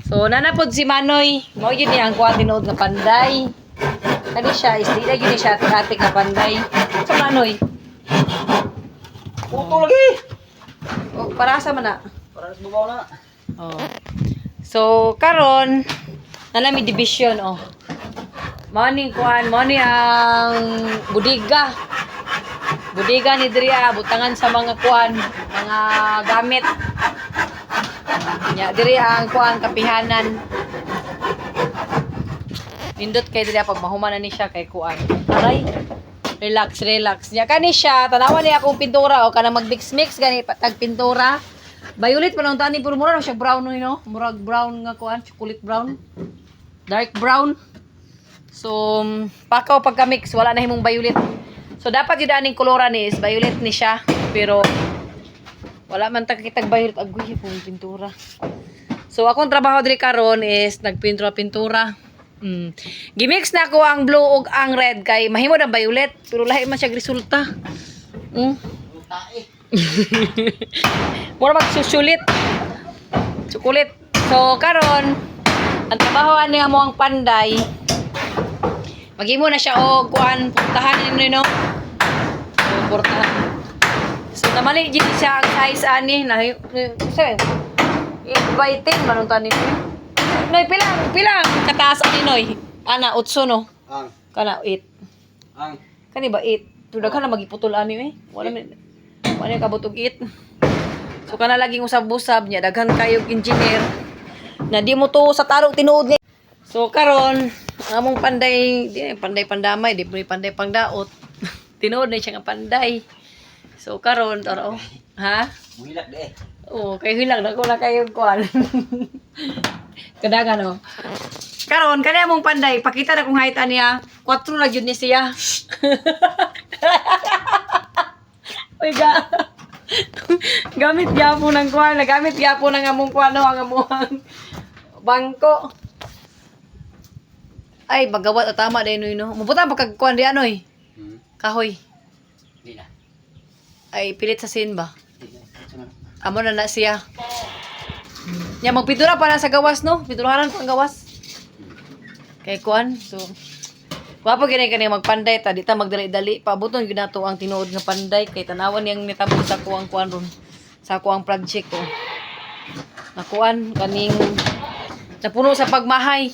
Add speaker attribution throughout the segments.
Speaker 1: So nanapod si Manoy, mo yun niya ang kuha tinuod nga panday. Kani siya, isdila yun siya atik-atik nga panday. So Manoy.
Speaker 2: Puto lagi.
Speaker 1: Oh, para sa man na.
Speaker 2: Para sa babaw na.
Speaker 1: Oh. So karon nalami division oh. Morning kuan, morning ang budiga. Budiga ni Dria, butangan sa mga kuan, mga gamit. Nya diri ang kuan kapihanan. Nindot kay diri pag mahuman na ni siya kay kuan. Aray. Relax, relax. Nya kani siya, tanawan ni akong pintura o kana mag-mix-mix gani tag pintura. Violet pa nang tani puro mura siya brown no, murag brown nga kuan, chocolate brown. Dark brown. So, pakaw pagka-mix wala na himong violet. So dapat yun aning koloran is violet ni siya, pero wala man tag-kitag violet agoy pong pintura. So akong trabaho diri karon is nagpintura-pintura. Gimix na ko ang blue ug ang red kay mahimo na violet pero lahi man siya resulta. Mura magsusulit. Sukulit. So karon ang trabaho ani amo ang panday. Maghimo na siya og kuan puntahan ninyo no. Portahan. So namali gid siya ang size ani na say 8 by 10 manong tani. Noy pila kataas ani noy. Ana 8 no.
Speaker 2: Ang.
Speaker 1: Kana 8.
Speaker 2: Ang.
Speaker 1: Kani ba 8? Tuda ka na magiputol ani Wala kabutog 8. So kana laging usab-usab niya daghan kayog engineer na di mo to sa tarong tinuod ni. So karon among panday, di panday pandamay, di panday pangdaot. Tinuod na siya nga panday. So karon taro, ha?
Speaker 2: Muhilak de.
Speaker 1: Oh, kay hilang na ko na kayo kuan. Kadagan no. Karon kani among panday, pakita na kung height niya. 4 na gyud ni siya. Oy ga. Gamit gyapon ng kuan, nagamit gyapon ng among kuan no, ang among bangko. Ay, magawat o tama dahil no. Mabuta pa kagkuhan di anoy. Kahoy.
Speaker 2: Di na.
Speaker 1: Ay, pilit sa sin ba?
Speaker 2: Di na.
Speaker 1: Amo na siya. Nya magpintura pa na sa gawas no. Pinturahan pa ang gawas. Kay kuan. So, wapa gini kani magpanday ta. Di ta magdali-dali. Pabuton yun nato ang tinuod nga panday. Kay tanawan niyang nitabot sa kuang kuan ron. Sa kuang project ko. Nakuan kaning napuno sa pagmahay.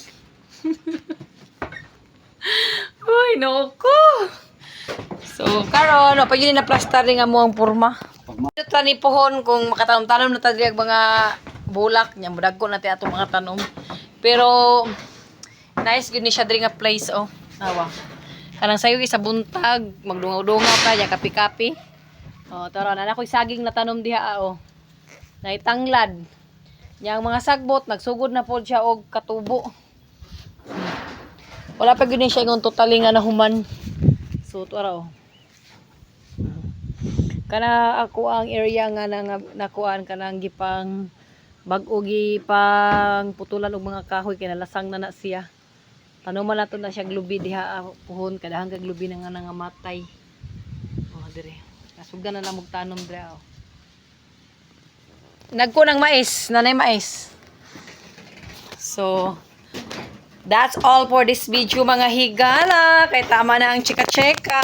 Speaker 1: Uy, noko. So, karon, pa yun na plastering mo ang porma. Ito ni pohon kung makatanom-tanom na tayo mga bulak niya, mudagko na tayo itong mga tanom. Pero, nice yun ni siya diri nga place, oh. Nawa. Kanang sayo isa buntag, magdungaw-dungaw ka, ya kapi-kapi. Oh, tara, na ako'y saging na tanom diha, oh. Naitanglad. Yang mga sagbot, nagsugod na po siya og katubo. Wala pa gini siya yung totally nga nahuman. So, tara oh. Kana ako ang area nga nakuan kanang gipang bag-o gipang putulan og mga kahoy kay nalasang na siya. Tanuman nato na siya glubi diha puhon kada hanggang glubi na nga nangamatay. Oh, dire. Kasugdan na lang tanom dire oh. Nagko ng mais, nanay mais. So, that's all for this video mga higala. Kay tama na ang chika-cheka.